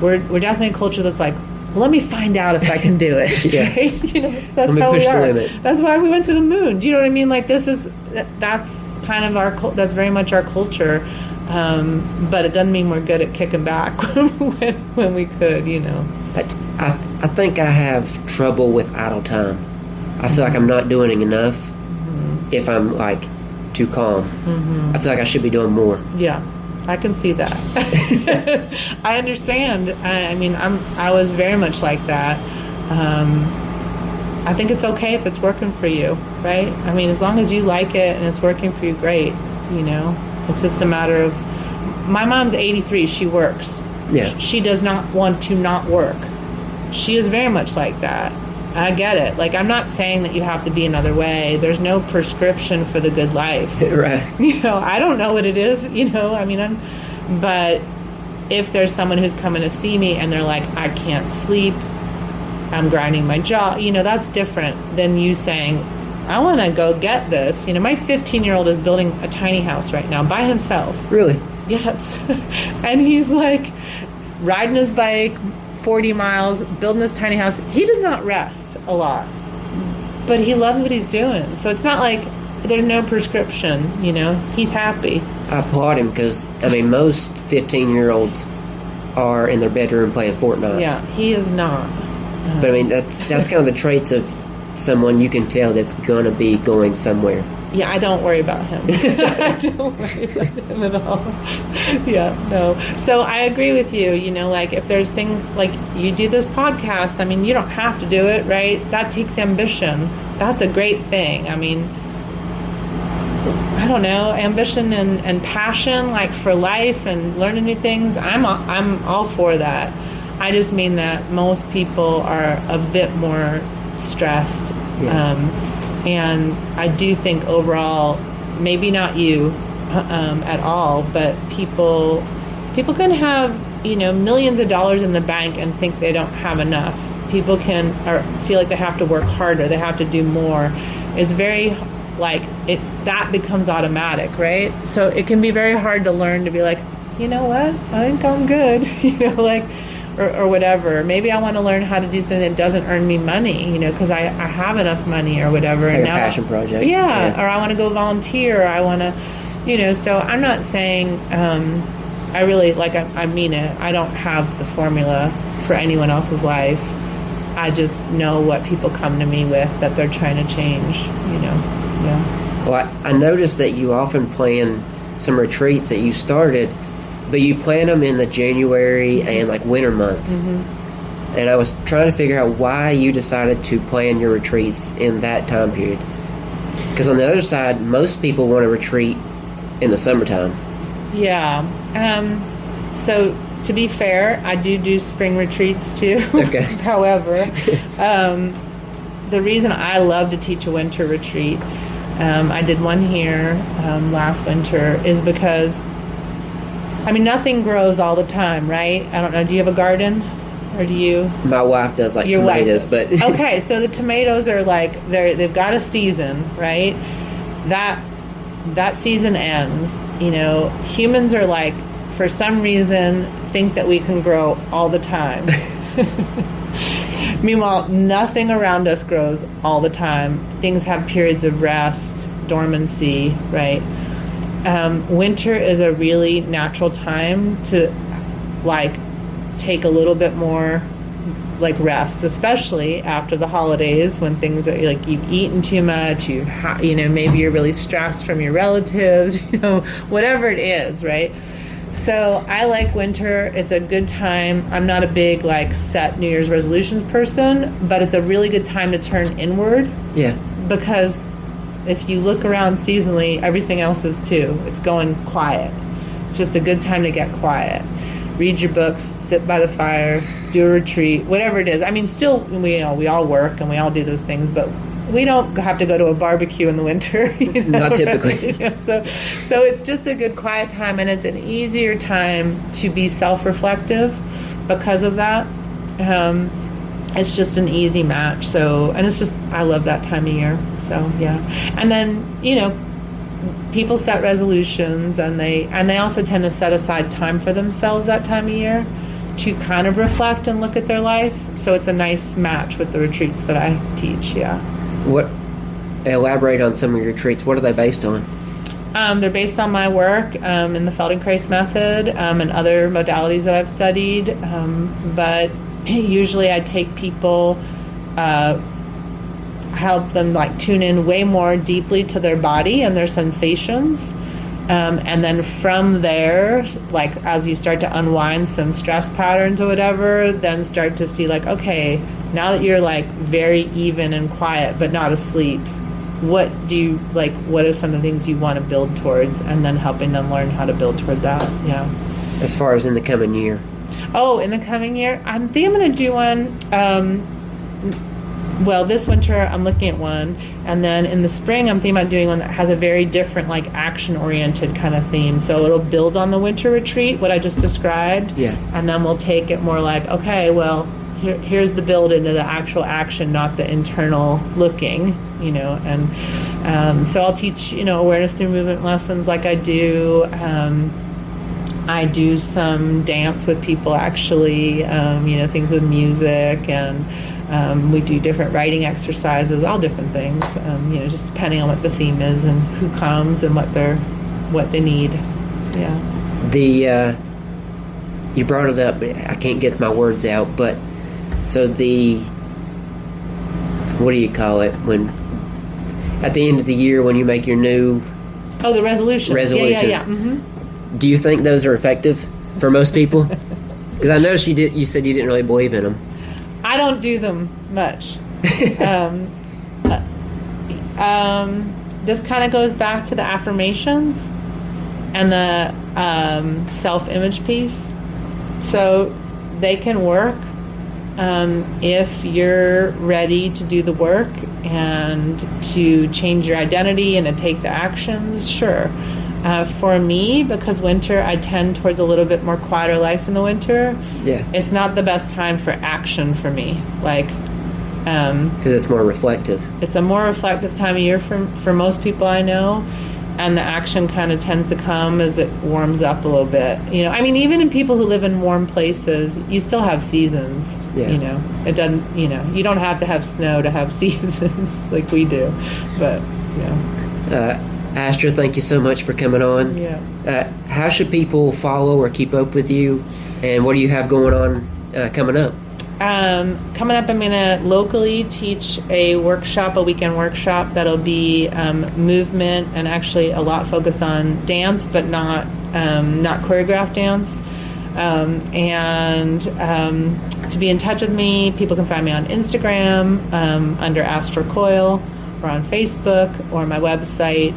We're definitely a culture that's like, well, let me find out if I can do it. Yeah. Right? You know, that's Let me how push we the are. limit. That's why we went to the moon. Do you know what I mean? Like, that's kind of that's very much our culture. But it doesn't mean we're good at kicking back when we could, you know. I think I have trouble with idle time. I feel like I'm not doing enough if I'm like too calm. I feel like I should be doing more. Yeah, I can see that. I understand. I mean, I was very much like that. I think it's okay if it's working for you, right? I mean, as long as you like it and it's working for you, great. You know, it's just a matter of. My mom's 83. She works. Yeah. She does not want to not work. She is very much like that. I get it. Like, I'm not saying that you have to be another way. There's no prescription for the good life. Right. You know, I don't know what it is, you know, I mean, but if there's someone who's coming to see me and they're like, I can't sleep, I'm grinding my jaw, you know, that's different than you saying, I want to go get this. You know, my 15-year-old is building a tiny house right now by himself. Really? Yes. And he's like riding his bike 40 miles, building this tiny house. He does not rest a lot, but he loves what he's doing. So it's not like there's no prescription, you know. He's happy. I applaud him because, I mean, most 15-year-olds are in their bedroom playing Fortnite. Yeah, he is not. But I mean, that's kind of the traits of someone you can tell that's going to be going somewhere. Yeah, I don't worry about him. I don't worry about him at all. Yeah, no. So I agree with you, you know, like if there's things like you do this podcast, I mean, you don't have to do it, right? That takes ambition. That's a great thing. I mean, I don't know, ambition and passion, like for life and learning new things. I'm all for that. I just mean that most people are a bit more stressed. Yeah. And I do think overall, maybe not you at all, but people can have, you know, millions of dollars in the bank and think they don't have enough. People can or feel like they have to work harder, they have to do more. It's very like that becomes automatic, right? So it can be very hard to learn to be like, you know what, I think I'm good, you know, like. Or whatever. Maybe I want to learn how to do something that doesn't earn me money, you know, because I have enough money or whatever. Like and a now, passion project. Yeah, or I want to go volunteer. Or I want to, you know, so I'm not saying, I really, like, I mean it. I don't have the formula for anyone else's life. I just know what people come to me with that they're trying to change, you know, yeah. Well, I noticed that you often plan some retreats that you started, but you plan them in the January and like winter months. And I was trying to figure out why you decided to plan your retreats in that time period. Because on the other side, most people want to retreat in the summertime. Yeah. So to be fair, I do spring retreats too. Okay. However, the reason I love to teach a winter retreat, I did one here last winter, is because I mean, nothing grows all the time, right? I don't know. Do you have a garden? Or do you? My wife does, like, Your tomatoes, wife does. but... Okay, so the tomatoes are like, they've got a season, right? That season ends. You know, humans are like, for some reason, think that we can grow all the time. Meanwhile, nothing around us grows all the time. Things have periods of rest, dormancy, right? Winter is a really natural time to like take a little bit more like rest, especially after the holidays when things are like you've eaten too much, you know, maybe you're really stressed from your relatives, you know, whatever it is, right? So I like winter. It's a good time. I'm not a big like set New Year's resolutions person, but it's a really good time to turn inward. Yeah. Because if you look around seasonally, everything else is too. It's going quiet. It's just a good time to get quiet. Read your books, sit by the fire, do a retreat, whatever it is. I mean, still, we all work and we all do those things, but we don't have to go to a barbecue in the winter. You know, not typically. right? You know, so it's just a good quiet time, and it's an easier time to be self-reflective because of that. it's just an easy match. So, and it's just, I love that time of year. So yeah. And then, people set resolutions, and they also tend to set aside time for themselves that time of year to kind of reflect and look at their life. So it's a nice match with the retreats that I teach. Yeah. Elaborate on some of your retreats. What are they based on? They're based on my work in the Feldenkrais method and other modalities that I've studied. But usually I take people, help them like tune in way more deeply to their body and their sensations. And then from there, like as you start to unwind some stress patterns or whatever, then start to see like, okay, now that you're like very even and quiet but not asleep, what are some of the things you want to build towards, and then helping them learn how to build toward that. Yeah. As far as in the coming year. Oh, in the coming year, I think I'm going to do one. Well, this winter I'm looking at one, and then in the spring I'm thinking about doing one that has a very different, like action-oriented kind of theme. So it'll build on the winter retreat, what I just described. Yeah. And then we'll take it more like, okay, well, here's the build into the actual action, not the internal looking, And so I'll teach, awareness through movement lessons like I do. I do some dance with people, actually, things with music, and we do different writing exercises, all different things, just depending on what the theme is and who comes and what they need. Yeah. You brought it up, I can't get my words out, but so what do you call it, when at the end of the year when you make your new the resolutions. Yeah. Mm-hmm. Do you think those are effective for most people? Because I noticed you said you didn't really believe in them. I don't do them much. This kind of goes back to the affirmations and the self-image piece. So they can work if you're ready to do the work and to change your identity and to take the actions, sure. For me, because winter, I tend towards a little bit more quieter life in the winter. Yeah. It's not the best time for action for me. Because it's more reflective. It's a more reflective time of year for most people I know. And the action kind of tends to come as it warms up a little bit. Even in people who live in warm places, you still have seasons. Yeah. It doesn't, you don't have to have snow to have seasons like we do. But, Astra, thank you so much for coming on. Yeah. How should people follow or keep up with you? And what do you have going on coming up? Coming up, I'm going to locally teach a weekend workshop that'll be movement, and actually a lot focused on dance, but not choreographed dance. To be in touch with me, people can find me on Instagram under Astra Coyle, or on Facebook, or my website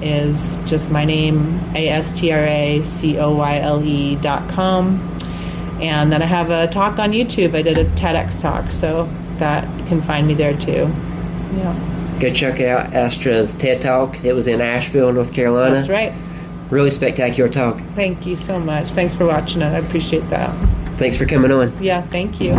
is just my name, astracoyle.com. And then I have a talk on YouTube. I did a TEDx talk, so that you can find me there too. Yeah. Go check out Astra's TED Talk. It was in Asheville, North Carolina. That's right. Really spectacular talk. Thank you so much. Thanks for watching it. I appreciate that. Thanks for coming on. Yeah, thank you.